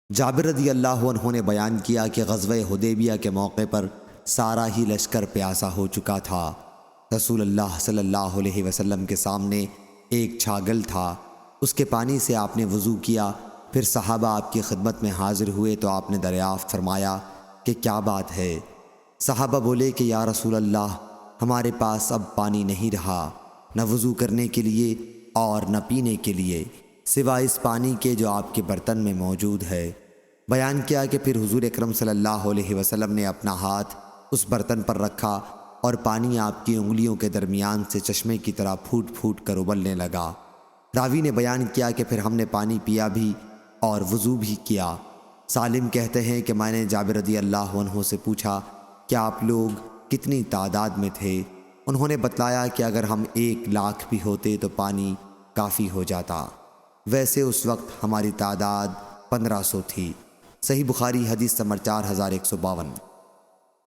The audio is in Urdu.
جابر رضی اللہ عنہ نے بیان کیا کہ غزوہ حدیبیہ کے موقع پر سارا ہی لشکر پیاسا ہو چکا تھا۔ رسول اللہ صلی اللہ علیہ وسلم کے سامنے ایک چھاگل تھا، اس کے پانی سے آپ نے وضو کیا، پھر صحابہ آپ کی خدمت میں حاضر ہوئے تو آپ نے دریافت فرمایا کہ کیا بات ہے؟ صحابہ بولے کہ یا رسول اللہ، ہمارے پاس اب پانی نہیں رہا، نہ وضو کرنے کے لیے اور نہ پینے کے لیے، سوائے اس پانی کے جو آپ کے برتن میں موجود ہے۔ بیان کیا کہ پھر حضور اکرم صلی اللہ علیہ وسلم نے اپنا ہاتھ اس برتن پر رکھا اور پانی آپ کی انگلیوں کے درمیان سے چشمے کی طرح پھوٹ پھوٹ کر ابلنے لگا۔ راوی نے بیان کیا کہ پھر ہم نے پانی پیا بھی اور وضو بھی کیا۔ سالم کہتے ہیں کہ میں نے جابر رضی اللہ عنہ سے پوچھا کہ آپ لوگ کتنی تعداد میں تھے؟ انہوں نے بتلایا کہ اگر ہم 1,00,000 بھی ہوتے تو پانی کافی ہو جاتا، ویسے اس وقت ہماری تعداد 1500 تھی۔ صحیح بخاری حدیث نمبر 4152۔